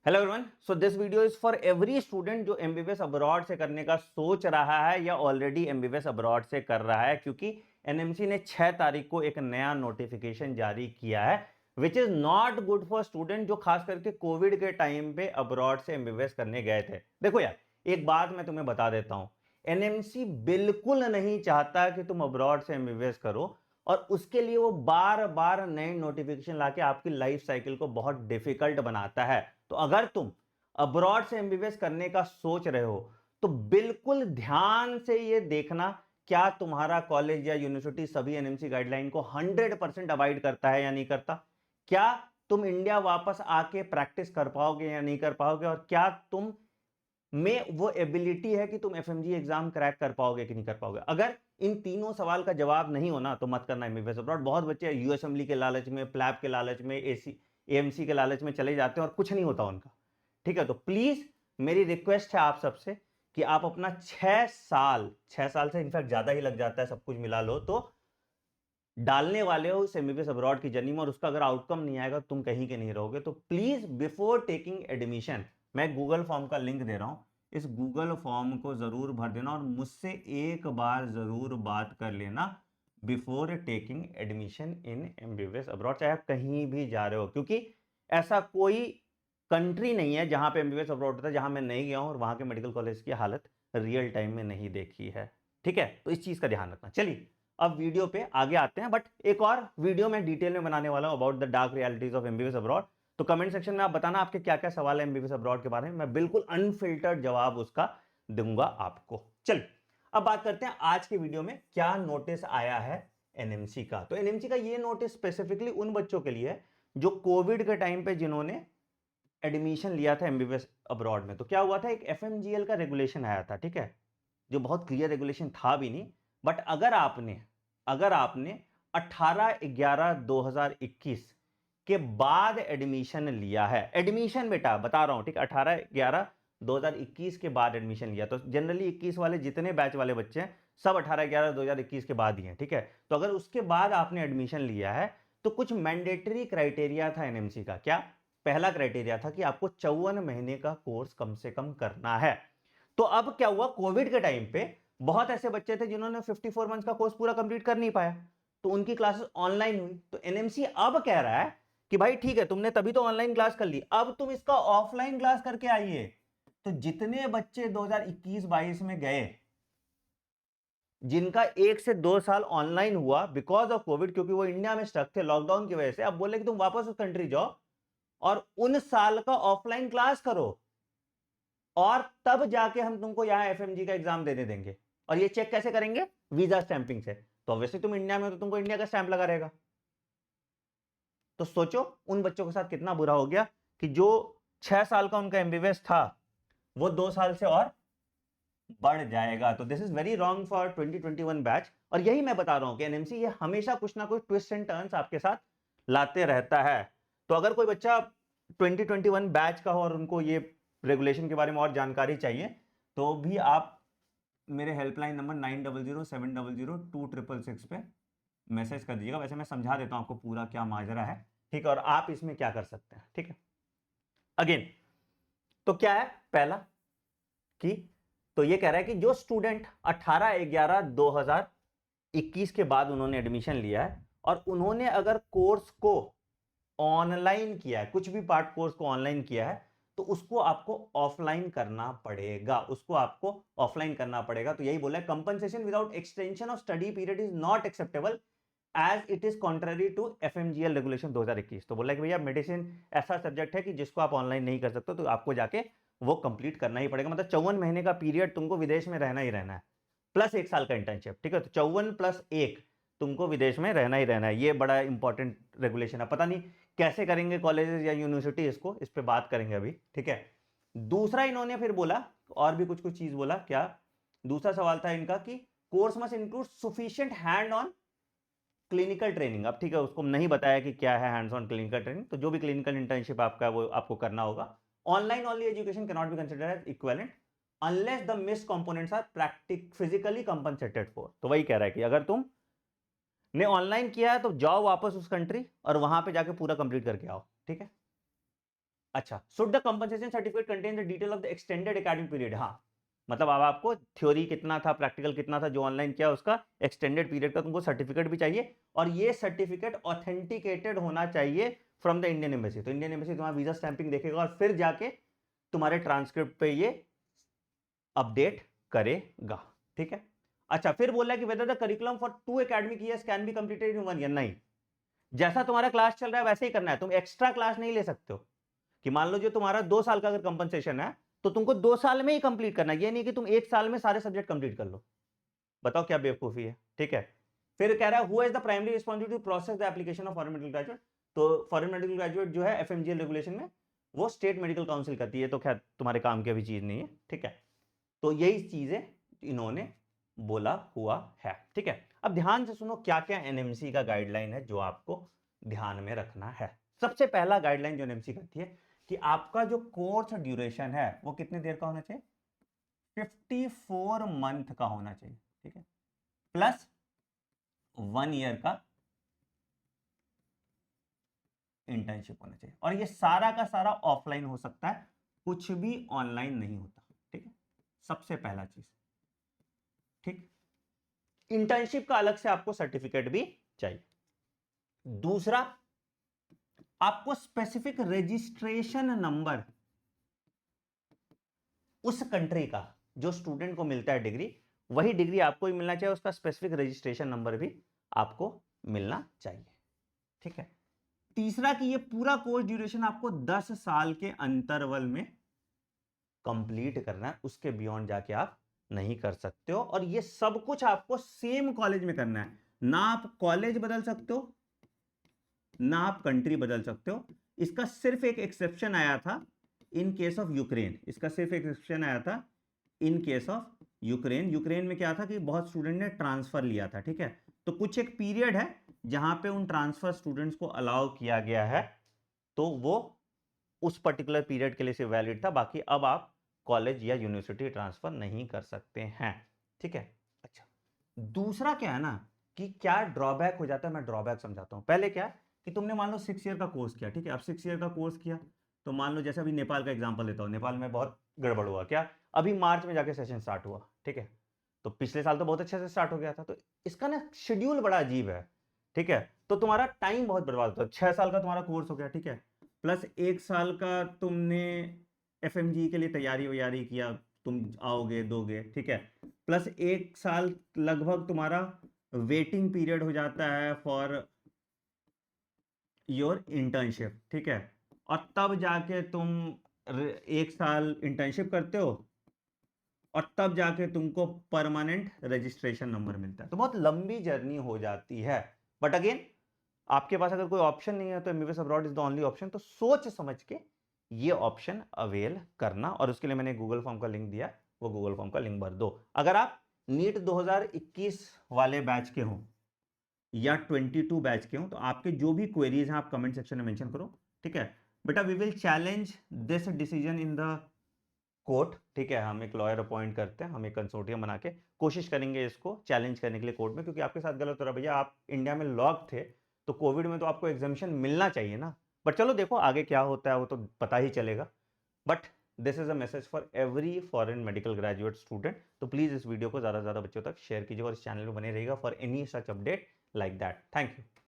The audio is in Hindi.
Hello everyone, so this video is for every student जो एमबीबीएस अब्रॉड से करने का सोच रहा है या ऑलरेडी एमबीबीएस अब्रॉड से कर रहा है, क्योंकि एनएमसी ने 6 तारीख को एक नया नोटिफिकेशन जारी किया है which is not good for student जो खास करके कोविड के टाइम पे अब्रॉड से एमबीबीएस करने गए थे। देखो यार, एक बात मैं तुम्हें बता देता हूं, एनएमसी बिल्कुल नहीं चाहता कि तुम अब्रॉड से एमबीबीएस करो और उसके लिए वो बार बार नए नोटिफिकेशन लाके आपकी लाइफ साइकिल को बहुत डिफिकल्ट बनाता है। तो अगर तुम अब्रॉड से एमबीबीएस करने का सोच रहे हो तो बिल्कुल ध्यान से ये देखना, क्या तुम्हारा कॉलेज या यूनिवर्सिटी सभी एनएमसी गाइडलाइन को 100% अवॉइड करता है या नहीं करता। क्या तुम इंडिया वापस आके प्रैक्टिस कर पाओगे या नहीं कर पाओगे, और क्या तुम में वो एबिलिटी है कि तुम एफएमजी एग्जाम क्रैक कर पाओगे कि नहीं कर पाओगे। अगर इन तीनों सवाल का जवाब नहीं होना तो मत करना एमबीबीएस अब्रॉड। बहुत बच्चे यूएसएमली के लालच में, प्लैब के लालच में, एएमसी के लालच में चले जाते हैं और कुछ नहीं होता उनका। ठीक है, तो प्लीज मेरी रिक्वेस्ट है आप सबसे कि आप अपना 6 साल से इनफैक्ट ज्यादा ही लग जाता है, सब कुछ मिला लो तो डालने वाले हो उस एमबीबीएस अब्रॉड की जर्नी में, और उसका अगर आउटकम नहीं आएगा तुम कहीं के नहीं रहोगे। तो प्लीज बिफोर टेकिंग एडमिशन, मैं गूगल फॉर्म का लिंक दे रहा हूं, इस गूगल फॉर्म को जरूर भर देना और मुझसे एक बार जरूर बात कर लेना before taking admission in MBBS abroad, चाहे आप कहीं भी जा रहे हो, क्योंकि ऐसा कोई कंट्री नहीं है जहां पे एमबीबीएस अब्रॉड होता है जहां मैं नहीं गया हूं और वहां के मेडिकल कॉलेज की हालत रियल टाइम में नहीं देखी है। ठीक है, तो इस चीज का ध्यान रखना। चलिए अब वीडियो पे आगे आते हैं, बट एक और वीडियो मैं डिटेल में बनाने वाला हूं about the dark realities of MBBS abroad. तो कमेंट सेक्शन में आप बताना आपके क्या क्या सवाल है एमबीबीएस अब्रॉड के बारे में, मैं बिल्कुल अनफिल्टर्ड जवाब उसका दूंगा आपको। चलिए अब बात करते हैं आज के वीडियो में क्या नोटिस आया है एनएमसी का। तो एनएमसी का ये नोटिस स्पेसिफिकली उन बच्चों के लिए है जो कोविड के टाइम पे जिन्होंने एडमिशन लिया था एमबीबीएस अब्रॉड में। तो क्या हुआ था, एक एफएमजीएल का रेगुलेशन आया था, ठीक है, जो बहुत क्लियर रेगुलेशन था भी नहीं, बट अगर आपने 18/11/2021 के बाद एडमिशन लिया है, एडमिशन बेटा बता रहा हूं, ठीक, 18/11/2021 के बाद एडमिशन लिया, तो जनरली 21 वाले जितने बैच वाले बच्चे हैं सब 18/11/2021 के बाद ही हैं, ठीक है। तो अगर उसके बाद आपने एडमिशन लिया है तो कुछ मैंडेटरी क्राइटेरिया था एनएमसी का। क्या? पहला क्राइटेरिया था कि आपको 54 महीने का कोर्स कम से कम करना है। तो अब क्या हुआ, कोविड के टाइम पे बहुत ऐसे बच्चे थे जिन्होंने 54 मंथ्स का कोर्स पूरा कंप्लीट कर नहीं पाया, तो उनकी क्लासेस ऑनलाइन हुई। तो एनएमसी अब कह रहा है कि भाई ठीक है, तुमने तभी तो ऑनलाइन क्लास कर ली, अब तुम इसका ऑफलाइन क्लास करके आइए। तो जितने बच्चे 2021-22 में गए जिनका 1 से 2 साल ऑनलाइन हुआ बिकॉज ऑफ कोविड, क्योंकि वो इंडिया में स्टक थे लॉकडाउन की वजह से, अब बोले कि तुम वापस उस कंट्री जाओ और उन साल का ऑफलाइन क्लास करो और तब जाके हम तुमको यहां एफएमजी का एग्जाम देने देंगे। और ये चेक कैसे करेंगे? वीजा स्टैंपिंग से। तो ऑब्वियसली तुम इंडिया में हो तो तुमको इंडिया का स्टैंप लगा रहेगा। तो सोचो उन बच्चों के साथ कितना बुरा हो गया कि जो 6 साल का उनका एमबीबीएस था वो 2 साल से और बढ़ जाएगा। तो this is very wrong for 2021 batch, और यही मैं बता रहा हूं कि एनएमसी ये हमेशा कुछ ना कुछ ट्विस्ट एंड टर्न्स आपके साथ लाते रहता है। तो अगर कोई बच्चा 2021 बैच का हो और उनको ये रेगुलेशन के बारे में और जानकारी चाहिए तो भी आप मेरे हेल्पलाइन नंबर 9007002666 पे मैसेज कर दीजिएगा। वैसे मैं समझा देता हूं आपको पूरा क्या माजरा है, ठीक है, और आप इसमें क्या कर सकते हैं, ठीक है। अगेन, तो क्या है पहला कि, तो ये कह रहा है कि जो स्टूडेंट 18/11/2021 के बाद उन्होंने एडमिशन लिया है और उन्होंने अगर कोर्स को ऑनलाइन किया है, कुछ भी पार्ट कोर्स को ऑनलाइन किया है, तो उसको आपको ऑफलाइन करना पड़ेगा, उसको आपको ऑफलाइन करना पड़ेगा। तो यही बोला है, compensation without extension of study period is not acceptable as it is contrary to FMGL regulation 2021। तो बोला कि भैया मेडिसिन ऐसा सब्जेक्ट है कि जिसको आप ऑनलाइन नहीं कर सकते, तो आपको जाके वो कंप्लीट करना ही पड़ेगा। मतलब 54 महीने का पीरियड तुमको विदेश में रहना ही रहना है, प्लस 1 साल का इंटर्नशिप, ठीक है। तो 54+1 तुमको विदेश में रहना ही रहना है। ये बड़ा इंपॉर्टेंट रेगुलेशन है, पता नहीं कैसे करेंगे कॉलेजेस या यूनिवर्सिटी इसको, इस पे बात करेंगे अभी, ठीक है। दूसरा इन्होंने फिर बोला, और भी कुछ कुछ चीज बोला, क्या दूसरा सवाल था इनका कि course must include sufficient hand on clinical training. अब ठीक है, उसको नहीं बताया कि क्या है हैंड्स ऑन क्लिनिकल ट्रेनिंग, तो जो भी क्लिनिकल इंटर्नशिप आपका वो आपको करना होगा। Online only education can not be considered as equivalent unless the miss components are practical physically compensated for. तो वही कह रहा है कि अगर तुम ने ऑनलाइन किया है तो जाओ वापस उस कंट्री और वहां पे जाके पूरा कंप्लीट करके आओ, ठीक है। अच्छा, should the compensation certificate contain the detail of the extended academic period. हाँ, मतलब अब आपको थ्योरी कितना था, प्रैक्टिकल कितना था, जो ऑनलाइन किया उसका एक्सटेंडेड पीरियड का तुमको सर्टिफिकेट भी चाहिए, और ये सर्टिफिकेट ऑथेंटिकेटेड होना चाहिए फ्रॉम द इंडियन एम्बेसी। तो इंडियन एम्बेसी तुम्हारा वीजा स्टैंपिंग देखेगा और फिर जाके तुम्हारे ट्रांसक्रिप्ट पे ये अपडेट करेगा, ठीक है। अच्छा, फिर बोल रहा है कि whether the curriculum for 2 academic years can be completed in 1 year. नहीं, जैसा तुम्हारा क्लास चल रहा है वैसे ही करना है, तुम एक्स्ट्रा क्लास नहीं ले सकते हो। कि मान लो जो तुम्हारा 2 साल का अगर कंपनसेशन है तो तुमको 2 साल में ही कंप्लीट करना है, ये नहीं कि तुम 1 साल में सारे सब्जेक्ट कंप्लीट कर लो। बताओ क्या बेवकूफी है, ठीक है। फिर कह रहा है who is the primary responsibility to process the application of foreign medical graduate. तो फॉरेन मेडिकल ग्रेजुएट जो है एफएमजीएल रेगुलेशन में वो स्टेट मेडिकल काउंसिल करती है, तो खैर तुम्हारे काम की अभी चीज नहीं है, ठीक है। तो यही चीजें इन्होंने बोला हुआ है, ठीक है। अब ध्यान से सुनो क्या क्या एनएमसी का गाइडलाइन है जो आपको ध्यान में रखना है। सबसे पहला गाइडलाइन जो एनएमसी करती है कि आपका जो कोर्स ड्यूरेशन है वो कितने देर का होना चाहिए, 54 मंथ का होना चाहिए, ठीक है, प्लस 1 ईयर का इंटर्नशिप होना चाहिए। और ये सारा का सारा ऑफलाइन हो सकता है, कुछ भी ऑनलाइन नहीं होता, ठीक है। सबसे पहला चीज, ठीक। इंटर्नशिप का अलग से आपको सर्टिफिकेट भी चाहिए। दूसरा, आपको स्पेसिफिक रजिस्ट्रेशन नंबर उस कंट्री का जो स्टूडेंट को मिलता है डिग्री, वही डिग्री आपको ही मिलना चाहिए, उसका स्पेसिफिक रजिस्ट्रेशन नंबर भी आपको मिलना चाहिए, ठीक है। तीसरा कि ये पूरा कोर्स ड्यूरेशन आपको 10 साल के अंतरवल में कंप्लीट करना है, उसके बियॉन्ड जाके आप नहीं कर सकते हो। और ये सब कुछ आपको सेम कॉलेज में करना है, ना आप कॉलेज बदल सकते हो ना आप कंट्री बदल सकते हो। इसका सिर्फ एक एक्सेप्शन आया था इन केस ऑफ यूक्रेन, इसका सिर्फ एक एक्सेप्शन आया था in case of Ukraine. Ukraine में क्या था कि बहुत स्टूडेंट ने ट्रांसफर लिया था, ठीक है। तो कुछ एक पीरियड है जहां पे उन ट्रांसफर स्टूडेंट्स को अलाउ किया गया है, तो वो उस पर्टिकुलर पीरियड के लिए सिर्फ वैलिड था, बाकी अब आप कॉलेज या यूनिवर्सिटी ट्रांसफर नहीं कर सकते हैं, ठीक है। अच्छा, दूसरा क्या है ना कि क्या ड्रॉबैक हो जाता है, मैं ड्रॉबैक समझाता हूं। पहले क्या कि तुमने मान लो 6 ईयर का कोर्स किया, ठीक है। अब 6 ईयर का कोर्स किया तो मान लो जैसे अभी नेपाल का एग्जांपल लेता हूं, नेपाल में बहुत गड़बड़ हुआ क्या, अभी मार्च में जाके सेशन स्टार्ट हुआ, ठीक है। तो पिछले साल तो बहुत अच्छे से स्टार्ट हो गया था, तो इसका ना शेड्यूल बड़ा अजीब है, ठीक है। तो तुम्हारा टाइम बहुत बर्बाद होता है। 6 साल का तुम्हारा कोर्स हो गया, ठीक है, प्लस 1 साल का तुमने एफएमजी के लिए तैयारी वैयारी किया, तुम आओगे दोगे, ठीक है, प्लस 1 साल लगभग तुम्हारा वेटिंग पीरियड हो जाता है फॉर योर इंटर्नशिप, ठीक है। और तब जाके तुम 1 साल इंटर्नशिप करते हो और तब जाके तुमको परमानेंट रजिस्ट्रेशन नंबर मिलता है। तो बहुत लंबी जर्नी हो जाती है, बट अगेन आपके पास अगर कोई ऑप्शन नहीं है तो MBBS abroad is the only option. तो सोच समझ के ये ऑप्शन अवेल करना, और उसके लिए मैंने गूगल फॉर्म का लिंक दिया, वो गूगल फॉर्म का लिंक भर दो। अगर आप नीट 2021 वाले बैच के हो या 22 बैच के हो तो आपके जो भी क्वेरीज हैं आप कमेंट सेक्शन में मेंशन करो, ठीक है। बेटा we will challenge this decision in the court, ठीक है। हम एक लॉयर अपॉइंट करते हैं, हम एक कंसोर्टियम बना के कोशिश करेंगे इसको चैलेंज करने के लिए कोर्ट में, क्योंकि आपके साथ गलत हो रहा है भैया। आप इंडिया में लॉक थे तो कोविड में तो आपको एग्जामिशन मिलना चाहिए ना। बट चलो देखो आगे क्या होता है, वो तो पता ही चलेगा। But this is a message for every foreign medical graduate student. तो प्लीज इस वीडियो को ज्यादा से ज्यादा बच्चों तक शेयर कीजिए और इस चैनल में बने रहिएगा for any such update like that. Thank you.